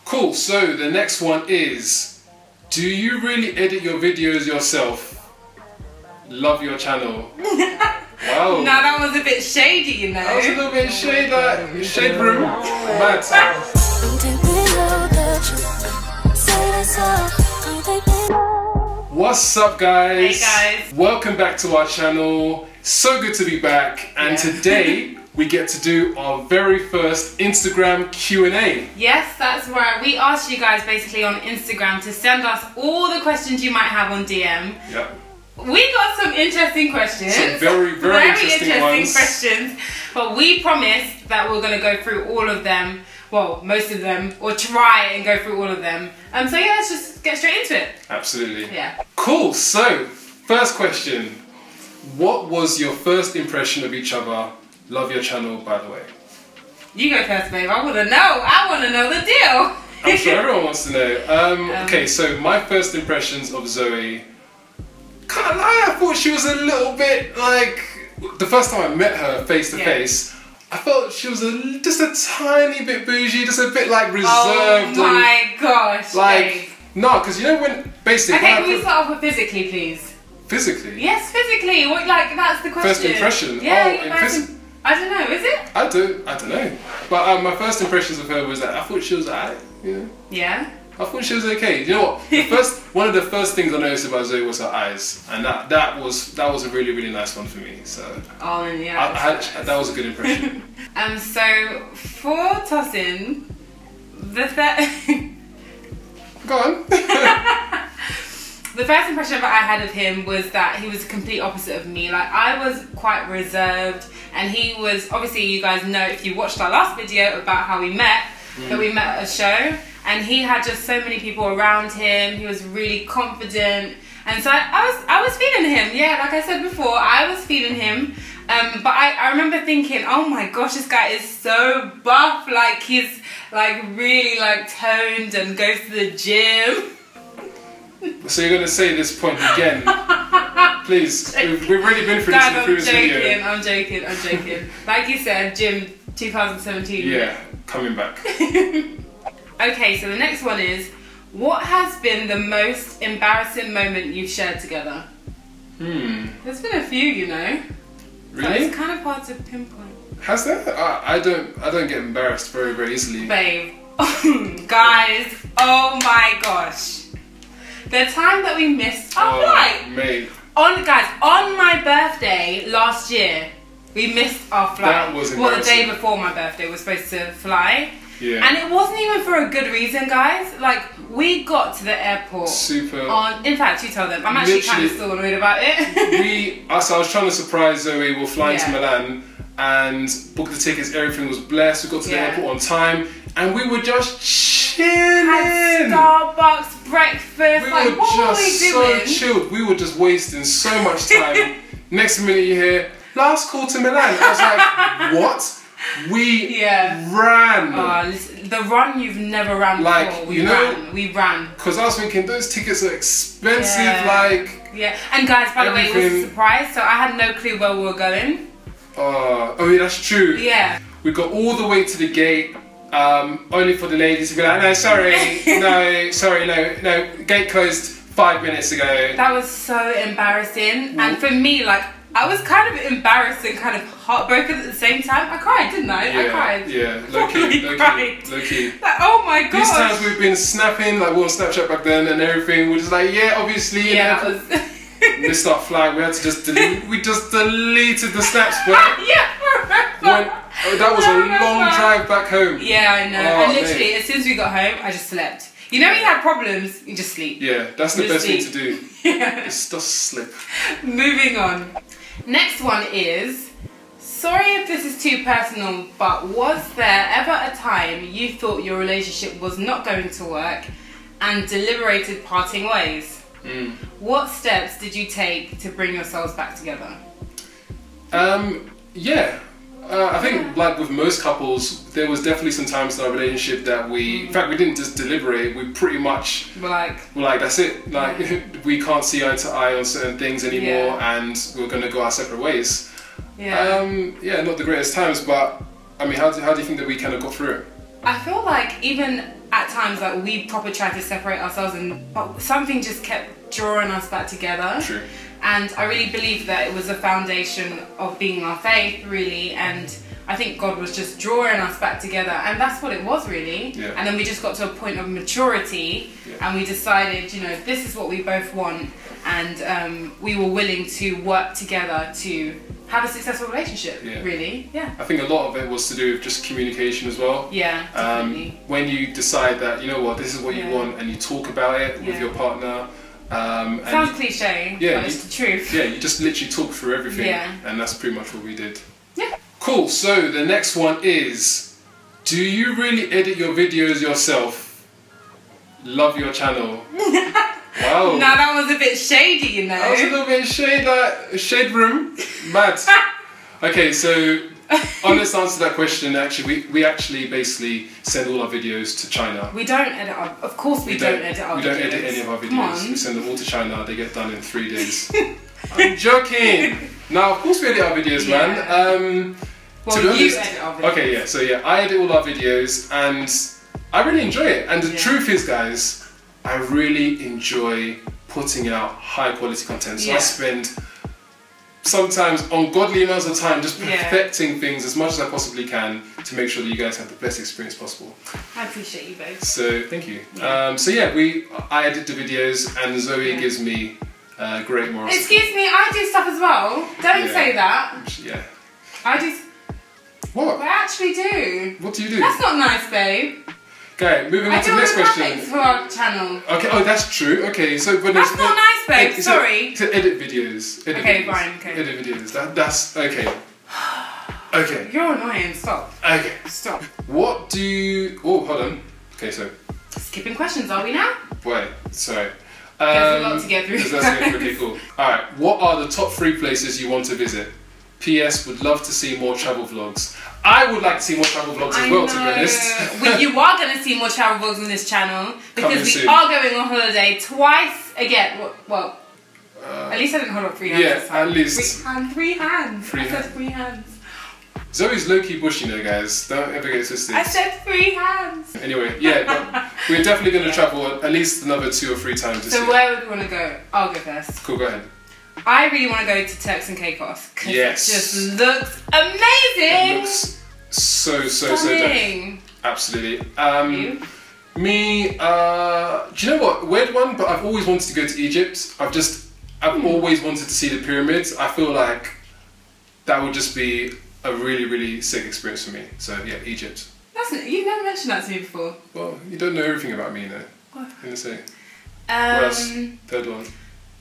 Cool, so the next one is, do you really edit your videos yourself? Love your channel. Wow. Now that was a bit shady, you know. That was a little bit shade, like, shade room. Mad. What's up, guys? Hey, guys. Welcome back to our channel. So good to be back. And today, we get to do our very first Instagram Q&A. Yes, that's right. We asked you guys basically on Instagram to send us all the questions you might have on DM. Yeah. We got some interesting questions. Some very interesting ones. questions. But we promised that we're going to go through all of them. Well, most of them. Or try and go through all of them. So yeah, let's just get straight into it. Absolutely. Yeah. Cool. So, first question. What was your first impression of each other? Love your channel, by the way. You go first, babe. I want to know. I want to know the deal. I'm sure everyone wants to know. Okay, so my first impressions of Zoe... Can't lie, I thought she was a little bit like... The first time I met her face to face, I felt she was just a tiny bit bougie, just a bit like reserved. Oh my gosh. Like, no, because you know when basically... Okay, can we start off with physically, please? Physically? Yes, physically. What, like, that's the question. First impression? Yeah, I don't know, is it? I don't know. But my first impressions of her was that I thought she was alright, you know? Yeah? I thought she was okay. You know what? One of the first things I noticed about Zoe was her eyes, and that was a really nice one for me. So oh yeah, that was a good impression. So for Tosin, Go on. The first impression that I had of him was that he was the complete opposite of me. Like, I was quite reserved, and he was, obviously you guys know if you watched our last video about how we met, that we met at a show, and he had just so many people around him. He was really confident, and so I was feeling him. Yeah, like I said before, I was feeling him. But I remember thinking, oh my gosh, this guy is so buff. Like, he's like really like toned and goes to the gym. So you're going to say this point again? Please, we've already been through this in the previous video. I'm joking. Like you said, gym 2017. Yeah, coming back. Okay, so the next one is, what has been the most embarrassing moment you've shared together? There's been a few, you know. Really? But it's kind of hard to pinpoint. Has there? I don't get embarrassed very easily. Babe, guys, oh my gosh. The time that we missed our flight. Mate. Guys, on my birthday last year, we missed our flight. That was embarrassing. Well, the day before my birthday, we were supposed to fly. Yeah. And it wasn't even for a good reason, guys. Like, we got to the airport. In fact, you tell them. I'm actually kind of still annoyed about it. So I was trying to surprise Zoe. We're flying to Milan and booked the tickets. Everything was blessed. We got to the airport on time, and we were just chilling. Had Starbucks breakfast. We like, were what just were we doing? so chilled. We were just wasting so much time. Next minute you hear, last call to Milan. I was like, what? We ran. The run you've never ran before. We ran. Because I was thinking, those tickets are expensive, And guys, by the way, it was a surprise, so I had no clue where we were going. Oh yeah, that's true. Yeah. We got all the way to the gate, only for the ladies to be like, no, sorry, no, gate closed 5 minutes ago. That was so embarrassing. And for me, like, I was kind of embarrassed and kind of heartbroken at the same time. I cried, didn't I? Yeah, I cried. Yeah, low key. Like, oh my god. These times we've been snapping, like we were on Snapchat back then and everything. We're just like, obviously. Yeah, that was... Missed our flight. We had to just delete. We just deleted the snaps, but that was a long drive back home. Yeah, I know. And literally, as soon as we got home, I just slept. You know when you have problems, you just sleep. Yeah, that's the best thing to do. Just slip. Moving on. Next one is, sorry if this is too personal, but was there ever a time you thought your relationship was not going to work and deliberated parting ways? What steps did you take to bring yourselves back together? I think like with most couples, there was definitely some times in our relationship that in fact we didn't just deliberate, we pretty much were like that's it, like we can't see eye to eye on certain things anymore and we're going to go our separate ways. Not the greatest times, but I mean, how do you think that we kind of got through it? I feel like even at times like we proper tried to separate ourselves, but something just kept drawing us back together. True. And I really believe that it was a foundation of being our faith, really, and I think God was just drawing us back together, and that's what it was, really. Yeah. And then we just got to a point of maturity, and we decided, you know, this is what we both want, and we were willing to work together to have a successful relationship, really. Yeah. I think a lot of it was to do with just communication as well. Yeah, definitely. When you decide that, you know what, this is what you want, and you talk about it with your partner. Sounds cliche, but it's the truth. Yeah, you just literally talk through everything, and that's pretty much what we did. Yeah. Cool, so the next one is, do you really edit your videos yourself? Love your channel. Wow. Now that was a bit shady, you know. That was a little bit shade room. Mad. Okay, so honest answer to that question, actually, we actually basically send all our videos to China. We don't edit our, of course we don't edit our videos. We don't edit any of our videos. We send them all to China, they get done in 3 days. I'm joking! Now, of course we edit our videos, man. Well, you edit our videos. Okay, so I edit all our videos and I really enjoy it. And the truth is, guys, I really enjoy putting out high quality content. So I spend sometimes ungodly amounts of time just perfecting things as much as I possibly can to make sure that you guys have the best experience possible. I appreciate you both. So thank you. I edit the videos and Zoe gives me great moral support. Excuse me, I do stuff as well. Don't say that. Yeah. I do. What? I actually do. What do you do? That's not nice, babe. Okay, moving on to the next question. I do for our channel. Okay, oh that's true. Okay, so but that's not nice, babe. Sorry. To edit videos. Fine. Okay. Edit videos. That's okay. Okay. You're annoying. Stop. Okay. Stop. What do you? Oh, hold on. Okay, so. Skipping questions, are we now? Wait. Sorry. There's a lot to get through. Okay, cool. All right. What are the top 3 places you want to visit? P.S. Would love to see more travel vlogs. I would like to see more travel vlogs as well, to be honest. You are going to see more travel vlogs on this channel because we are going on holiday twice again. Well, at least I didn't hold up 3 hands. Yeah, at least. 3 hands. I said 3 hands. Zoe's low-key bushy now, guys. Don't ever get twisted. I said 3 hands. Anyway, but we're definitely going to travel at least another 2 or 3 times this year. So where would we want to go? I'll go first. Cool, go ahead. I really want to go to Turks and Caicos because it just looks amazing. It looks so dope. Absolutely. You? Me, do you know what? Weird one, but I've always wanted to go to Egypt. I've always wanted to see the pyramids. I feel like that would just be a really, really sick experience for me. So yeah, Egypt. You've never mentioned that to me before. Well, you don't know everything about me, though. What? I'm gonna say. What else? Third one.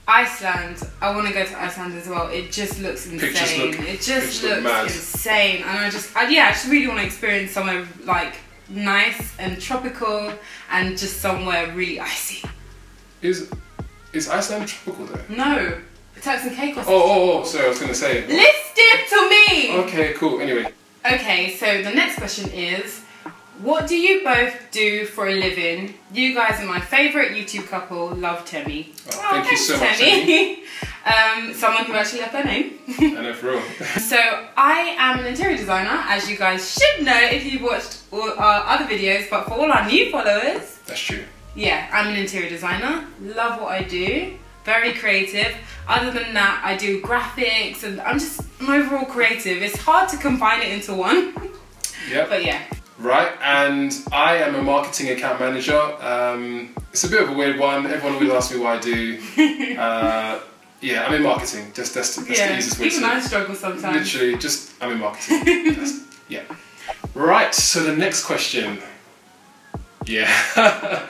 Iceland. I want to go to Iceland as well. It just looks insane. It just looks insane, and I just really want to experience somewhere like nice and tropical, and just somewhere really icy. Is Iceland tropical though? No, Turks and Caicos. Oh, sorry, I was gonna say. List it to me. Okay, cool. Anyway. Okay, so the next question is, what do you both do for a living? You guys are my favourite YouTube couple. Love Temmie. Oh, thank you so much, Temmie. Someone who actually left their name. I know, for real. So I am an interior designer, as you guys should know if you've watched all our other videos, but for all our new followers. That's true. Yeah, I'm an interior designer. Love what I do. Very creative. Other than that, I do graphics and I'm overall creative. It's hard to combine it into one. Yep. But yeah. Right, and I am a marketing account manager. It's a bit of a weird one. Everyone always asks me what I do. Yeah, I'm in marketing. That's the easiest way to say it. Even I struggle sometimes. Literally, I'm in marketing. Yeah. Right, so the next question. Yeah.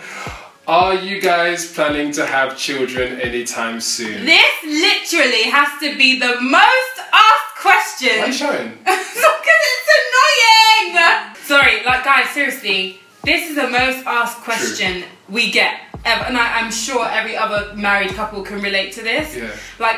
Are you guys planning to have children anytime soon? This literally has to be the most asked question. Why are you showing? Because it's annoying! Sorry, guys, seriously, this is the most asked question we get ever. And I'm sure every other married couple can relate to this. Yeah.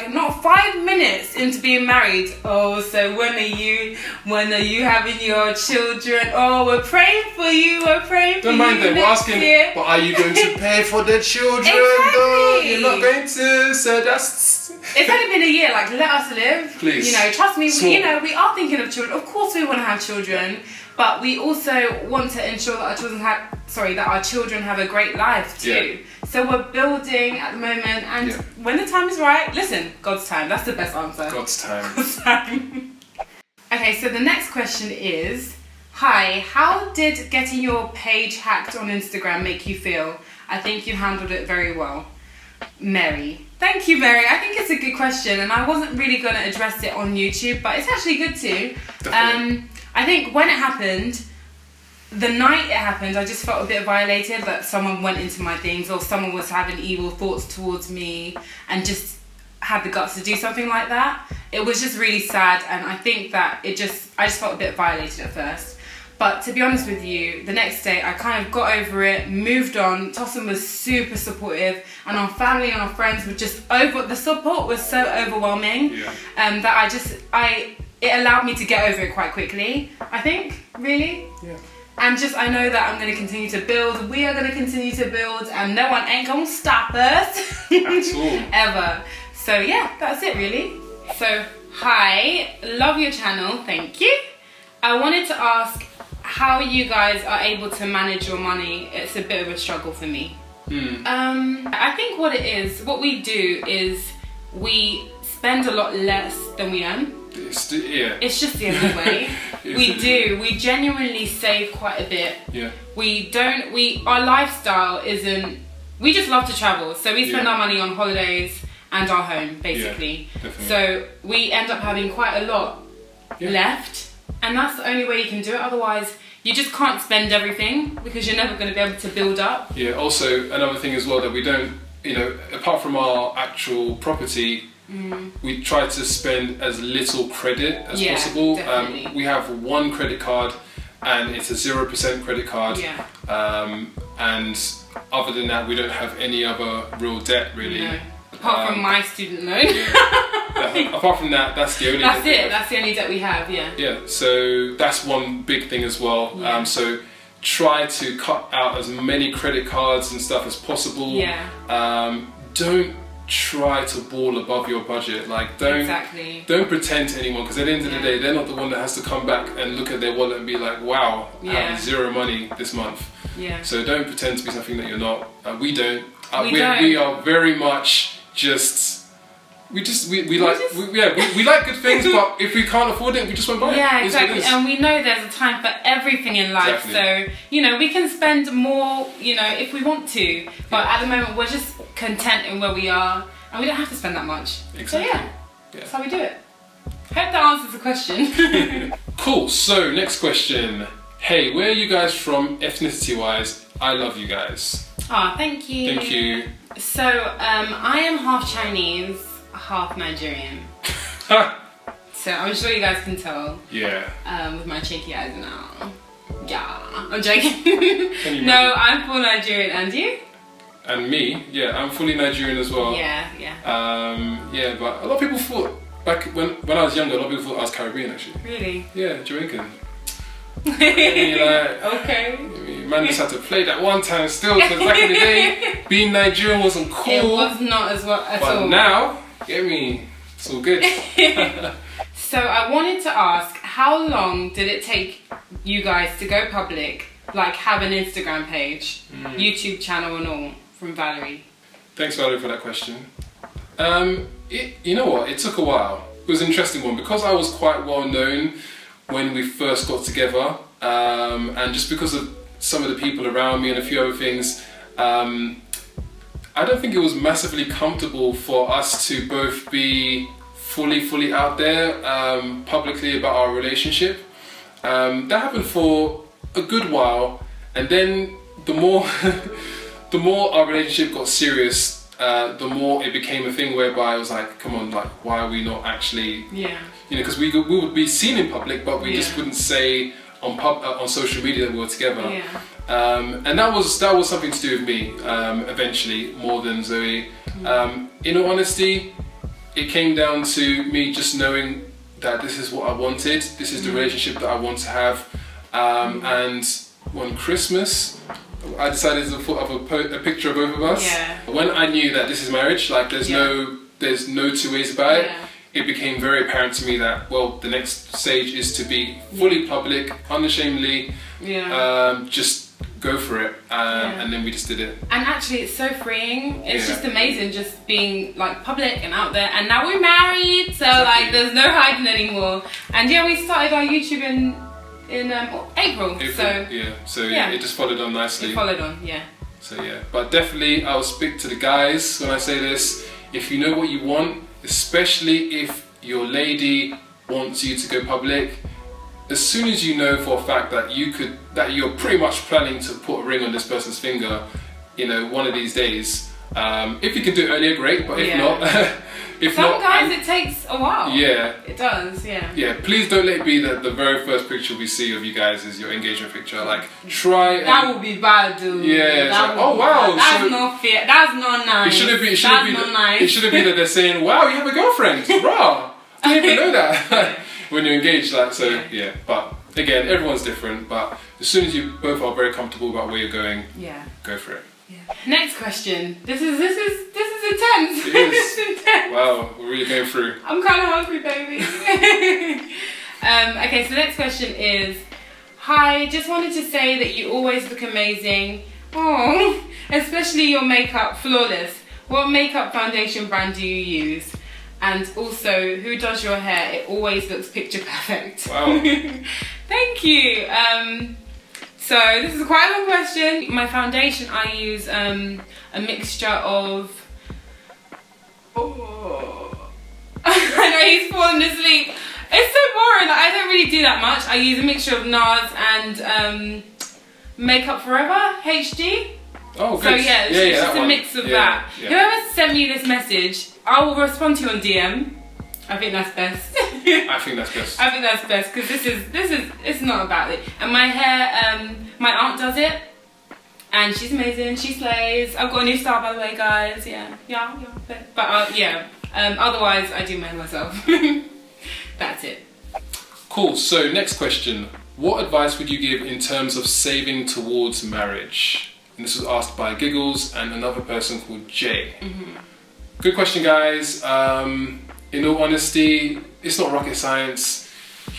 Not 5 minutes into being married. Oh, so when are you having your children? Oh, we're praying for you. We're praying for you. Don't mind them. We're asking, but are you going to pay for the children? Exactly. No, you're not going to. So that's. It's only been a year. Let us live. Please. Trust me. We are thinking of children. Of course, we want to have children. but we also want to ensure that our children have a great life too. So we're building at the moment, and when the time is right, listen, God's time. That's the best answer. God's time. God's time. Okay, so the next question is, hi, how did getting your page hacked on Instagram make you feel? I think you handled it very well. Mary. Thank you, Mary. I think it's a good question, and I wasn't really going to address it on YouTube, but it's actually good too. I think when it happened, the night it happened, I just felt a bit violated that someone went into my things, or someone was having evil thoughts towards me and just had the guts to do something like that. It was just really sad, and I think that I just felt a bit violated at first. But to be honest with you, the next day I kind of got over it, moved on. Tosin was super supportive, and our family and our friends were just the support was so overwhelming that it allowed me to get over it quite quickly, I think, really. Yeah. And I know that I'm going to continue to build, we are going to continue to build, and no one ain't going to stop us. At all. Ever. So yeah, that's it really. So, hi, love your channel, thank you. I wanted to ask how you guys are able to manage your money. It's a bit of a struggle for me. I think what we do is we spend a lot less than we earn. It's just the only way. We genuinely save quite a bit. Yeah. Our lifestyle isn't, we just love to travel. So we spend our money on holidays and our home, basically. Yeah, so we end up having quite a lot left. And that's the only way you can do it. Otherwise, you just can't spend everything because you're never going to be able to build up. Yeah, also another thing as well that we don't, apart from our actual property, we try to spend as little credit as possible. We have one credit card and it's a 0% credit card. Yeah. And other than that, we don't have any other real debt really. No. Apart from my student loan. Apart from that, that's the only debt. That's the only debt we have, Yeah, so that's one big thing as well. Yeah. So try to cut out as many credit cards and stuff as possible. Yeah. Don't try to ball above your budget. Like, don't pretend to anyone, because at the end of the day, they're not the one that has to come back and look at their wallet and be like, wow, I have zero money this month. Yeah. So don't pretend to be something that you're not. We don't. We are very much we like good things, but if we can't afford it, we just won't buy it. Yeah, exactly. And we know there's a time for everything in life. Exactly. So we can spend more, if we want to. But at the moment, we're just content in where we are, and we don't have to spend that much. Exactly. So that's how we do it. Hope that answers the question. Cool. So next question. Hey, where are you guys from ethnicity-wise? I love you guys. Oh, thank you. Thank you. So, I am half Chinese, half Nigerian. So, I'm sure you guys can tell. Yeah. With my cheeky eyes now. Yeah. I'm joking. No, I'm full Nigerian. And you? And me? Yeah, I'm fully Nigerian as well. Yeah, yeah. Yeah, but a lot of people thought, back when I was younger, a lot of people thought I was Caribbean actually. Really? Yeah, Jamaican. Okay. Man just had to play that one time still, because back in the day, being Nigerian wasn't cool. It was not as well at all. But now, get me, it's all good. So I wanted to ask, how long did it take you guys to go public, like have an Instagram page, YouTube channel and all, from Valerie? Thanks, Valerie, for that question. You know what, it took a while. It was an interesting one, because I was quite well known when we first got together, and just because of some of the people around me and a few other things, I don't think it was massively comfortable for us to both be fully out there publicly about our relationship. That happened for a good while, and then the more our relationship got serious, the more it became a thing whereby I was like, come on, like, why are we not actually, because we would be seen in public, but we just wouldn't say on social media that we were together. And that was something to do with me, eventually, more than Zoe. In all honesty, it came down to me just knowing that this is what I wanted, this is the relationship that I want to have. And one Christmas, I decided to put up a picture of both of us. When I knew that this is marriage, like there's no two ways about it. it became very apparent to me that, well, the next stage is to be fully public, unashamedly, just go for it, and then we just did it. And actually, it's so freeing. It's just amazing, just being like public and out there. And now we're married, so like there's no hiding anymore. And yeah, we started our YouTube in April. So it just followed on nicely. It followed on, yeah. So yeah, but definitely I'll speak to the guys when I say this. If you know what you want, especially if your lady wants you to go public, as soon as you know for a fact that you're pretty much planning to put a ring on this person's finger, you know, one of these days, if you can do it earlier, great, but if not, some guys it takes a while. Yeah. It does, yeah. Yeah, please don't let it be that the very first picture we see of you guys is your engagement picture. Like, try that would be bad, dude. Yeah, like, oh wow. That's not fair. That's not nice. It shouldn't be that they're saying, wow, you have a girlfriend. Rah! I didn't even know that. When you're engaged, like, so yeah. But again, everyone's different. But as soon as you both are very comfortable about where you're going, go for it. Yeah. Next question. This is intense. It is. It's intense. Wow, we're really going through. I'm kind of hungry, baby. Okay, so the next question is, hi, just wanted to say that you always look amazing. Oh, especially your makeup, flawless. What makeup foundation brand do you use? And also, who does your hair? It always looks picture perfect. Wow. Thank you. So this is quite a long question. My foundation, I use a mixture of... I know he's falling asleep. It's so boring. Like, I don't really do that much. I use a mixture of NARS and Makeup Forever HD. Oh, good. So yeah, it's just a mix of that. Yeah. Whoever sent me this message, I will respond to you on DM. I think that's best. I think that's best. I think that's best because it's not about it. And my hair, my aunt does it, and she's amazing. She slays. I've got a new style, by the way, guys. Otherwise I do mine myself. That's it. Cool. So next question: what advice would you give in terms of saving towards marriage? And this was asked by Giggles and another person called Jay. Good question, guys. In all honesty, it's not rocket science.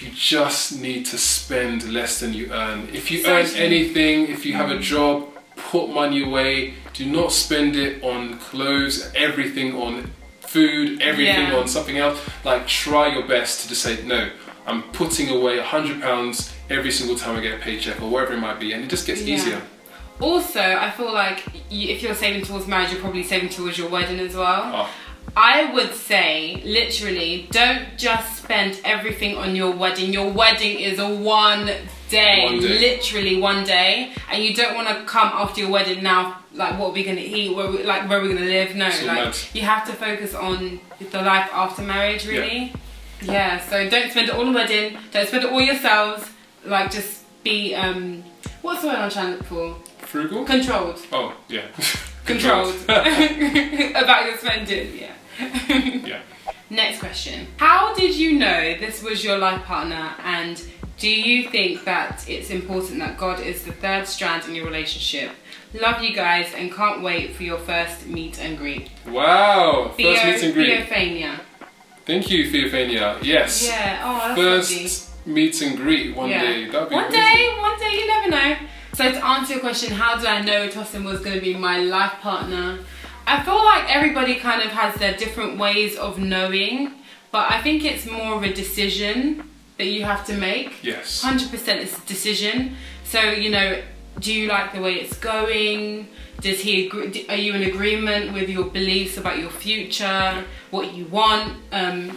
You just need to spend less than you earn. If you earn anything, if you have a job, put money away. Do not spend it on clothes, everything on food, everything on something else. Like, try your best to just say, no, I'm putting away £100 every single time I get a paycheck or whatever it might be, and it just gets easier. Also, I feel like if you're saving towards marriage, you're probably saving towards your wedding as well. Oh. I would say, literally, don't just spend everything on your wedding. Your wedding is a one day, literally one day, and you don't want to come after your wedding now, like, what are we going to eat, where are we going to live? No, like, you have to focus on the life after marriage, really. Yeah, so don't spend it all on wedding, don't spend it all yourselves, like, just be, what's the word I'm trying to look for? Frugal? Controlled. Oh, yeah. Controlled. About your spending, yeah. Next question. How did you know this was your life partner, and do you think that it's important that God is the third strand in your relationship? Love you guys and can't wait for your first meet and greet. Wow, first meet and greet. Theophania. Thank you, Theophania. Yes. Yeah, oh, that's first lovely. Meet and greet one day. That'd be one day, you never know. So to answer your question, how did I know Tosin was going to be my life partner? I feel like everybody kind of has their different ways of knowing, but I think it's more of a decision that you have to make. Yes. 100% it's a decision. So, you know, do you like the way it's going? Does he agree? Are you in agreement with your beliefs about your future, what you want? And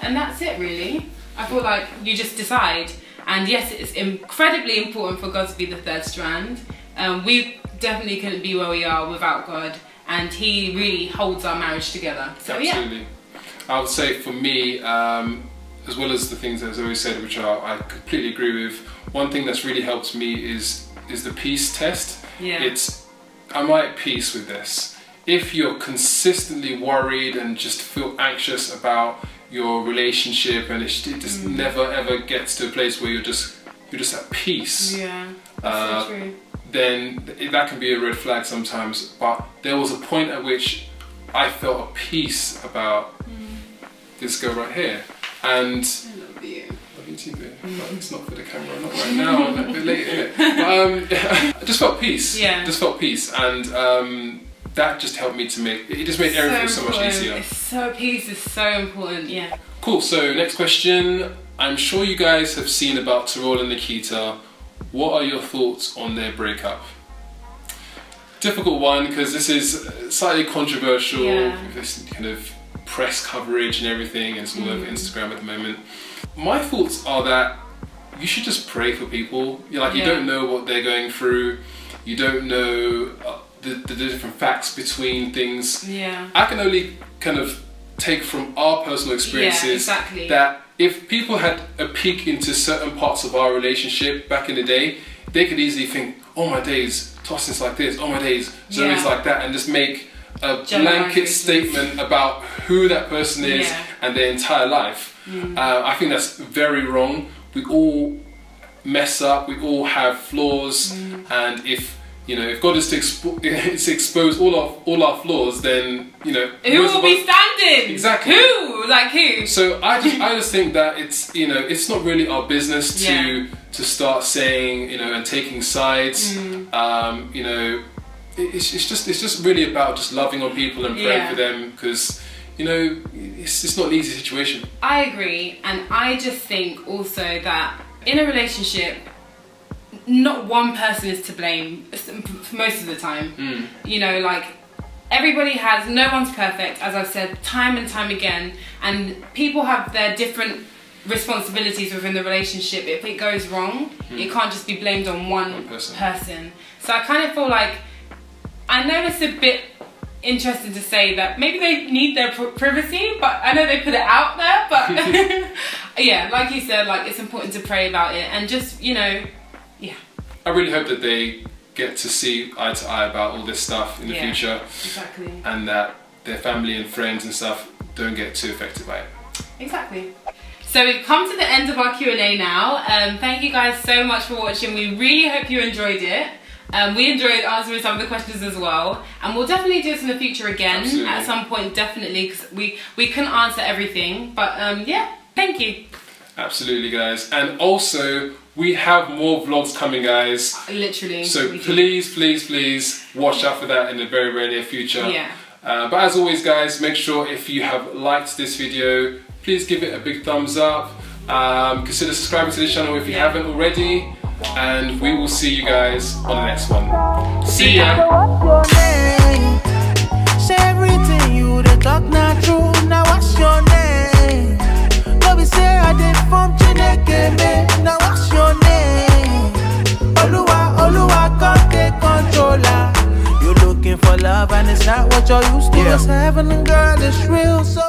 that's it, really. I feel like you just decide. And yes, it's incredibly important for God to be the third strand. We definitely couldn't be where we are without God, and He really holds our marriage together. So absolutely. I would say for me, as well as the things that Zoe said, which I completely agree with, one thing that's really helped me is the peace test. Yeah. Am I at peace with this? If you're consistently worried and just feel anxious about your relationship, and it just never ever gets to a place where you're just at peace. Yeah, that's so true. Then that can be a red flag sometimes. But there was a point at which I felt a peace about this girl right here. And I love you. Love you too, babe. It's not for the camera, not right now, a bit later, innit? But I just felt peace. Yeah. Just felt peace, and that just helped me to make it. Just made everything so much easier. It's so peace is so important. Yeah. Cool. So next question. I'm sure you guys have seen about TERROLL and Nakita. What are your thoughts on their breakup? Difficult one because this is slightly controversial. With this kind of press coverage and everything, and it's all over Instagram at the moment. My thoughts are that you should just pray for people. You don't know what they're going through. You don't know the different facts between things. Yeah. I can only kind of take from our personal experiences that if people had a peek into certain parts of our relationship back in the day, they could easily think, oh my days, Tosin's like this, oh my days, Zoe's like that, and just make a blanket statement about who that person is and their entire life. I think that's very wrong. We all mess up, we all have flaws, and if God is to expose all our flaws, then who will be standing? Exactly. Who? So I just think that it's not really our business to start saying and taking sides. It's just really about just loving on people and praying for them, because it's not an easy situation. I agree, and I just think also that in a relationship, not one person is to blame most of the time. Everybody no one's perfect, as I've said time and time again, and people have their different responsibilities within the relationship. If it goes wrong, it can't just be blamed on one person. So I kind of feel like, I know it's a bit interesting to say that maybe they need their privacy, but I know they put it out there, but yeah, like you said, it's important to pray about it, and just I really hope that they get to see eye to eye about all this stuff in the future. Exactly. And that their family and friends and stuff don't get too affected by it. Exactly. So we've come to the end of our Q&A now. Thank you guys so much for watching. We really hope you enjoyed it. We enjoyed answering some of the questions as well, and we'll definitely do this in the future again. Absolutely. At some point, definitely, because we couldn't answer everything, but yeah, thank you. Absolutely, guys. And also, we have more vlogs coming, guys. Literally. So please watch out for that in the very, very near future. Yeah. But as always, guys, make sure if you have liked this video, please give it a big thumbs up. Consider subscribing to the channel if you haven't already. And we will see you guys on the next one. See ya! What's your name? Say everything you talk not true. Now what's your name? Nobody say I did from Chineke. Now what's your name? Oluwa can't take controller. You're looking for love and it's not what you're used to. It's heaven and girl, it's real. So